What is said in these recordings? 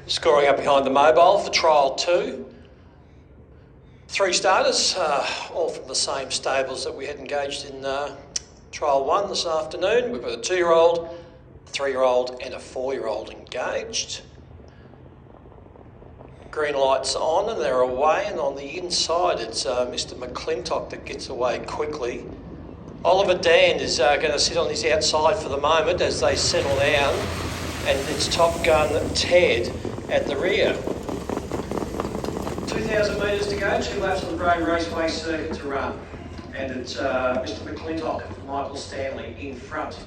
Scoring up behind the mobile for trial 2. 3 starters, all from the same stables that we had engaged in trial 1 this afternoon. We've got a 2-year-old, a 3-year-old and a 4-year-old engaged. Green lights on and they're away, and on the inside it's Mr McClintock that gets away quickly. Oliver Dan is going to sit on his outside for the moment as they settle down, and it's Top Gun Ted at the rear. 2,000 metres to go, 2 laps of the Bray Raceway circuit to run, and it's Mr McClintock and Michael Stanley in front.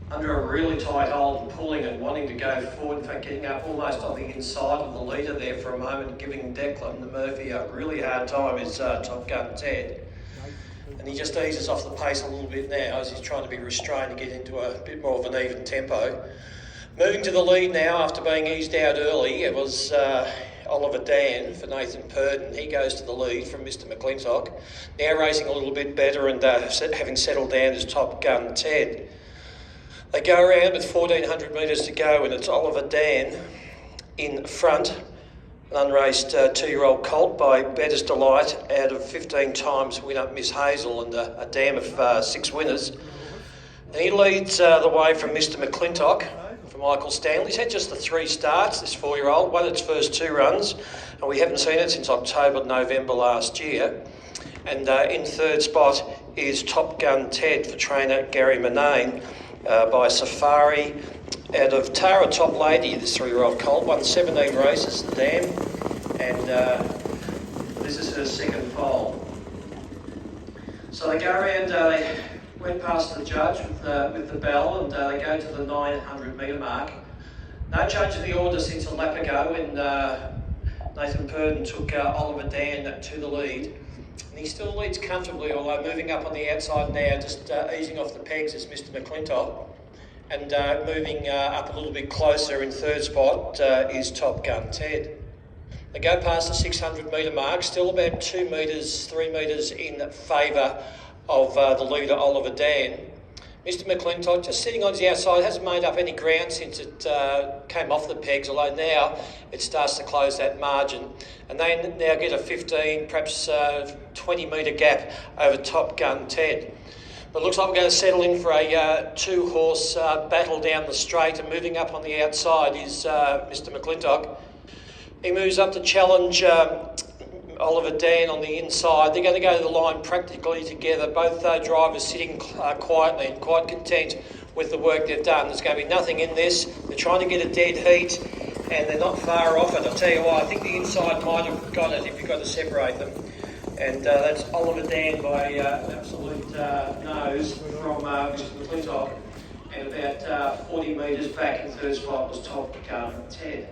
Under a really tight hold and pulling and wanting to go forward, in fact getting up almost on the inside of the leader there for a moment, giving Declan the Murphy a really hard time is Top Gun Ted. And he just eases off the pace a little bit now as he's trying to be restrained to get into a bit more of an even tempo. Moving to the lead now after being eased out early, it was Oliver Dan for Nathan Purden. He goes to the lead from Mr McClintock. Now racing a little bit better and having settled down is Top Gun Ted. They go around with 1,400 metres to go, and it's Oliver Dan in front. An unraced 2-year-old colt by Bettor's Delight out of 15 times win up Miss Hazel and a dam of 6 winners. And he leads the way from Mr McClintock for Michael Stanley. He's had just the 3 starts, this 4-year-old, won its first 2 runs, and we haven't seen it since October, November last year. And in third spot is Top Gun Ted for trainer Gary Manane by Safari out of Tara Top Lady, this 3-year-old colt, won 17 races, the dam, and this is her second foal. So they go around, they went past the judge with the bell, and they go to the 900 metre mark. No change in the order since a lap ago when Nathan Purden took Oliver Dan to the lead. And he still leads comfortably, although moving up on the outside now, just easing off the pegs is Mr McClintock. And moving up a little bit closer in third spot is Top Gun Ted. They go past the 600 metre mark, still about 2 metres, 3 metres in favour of the leader Oliver Dan. Mr McClintock just sitting on his outside, hasn't made up any ground since it came off the pegs, although now it starts to close that margin. And they now get a 15, perhaps 20 metre gap over Top Gun Ted. But it looks like we're going to settle in for a 2-horse battle down the straight, and moving up on the outside is Mr McClintock. He moves up to challenge Oliver Dan on the inside. They're going to go to the line practically together, both drivers sitting quietly and quite content with the work they've done. There's going to be nothing in this. They're trying to get a dead heat, and they're not far off it. I'll tell you what, I think the inside might have got it if you've got to separate them. And that's Oliver Dan by an absolute nose from Mr McClintock. And about 40 metres back in third spot was Top Gun Ted.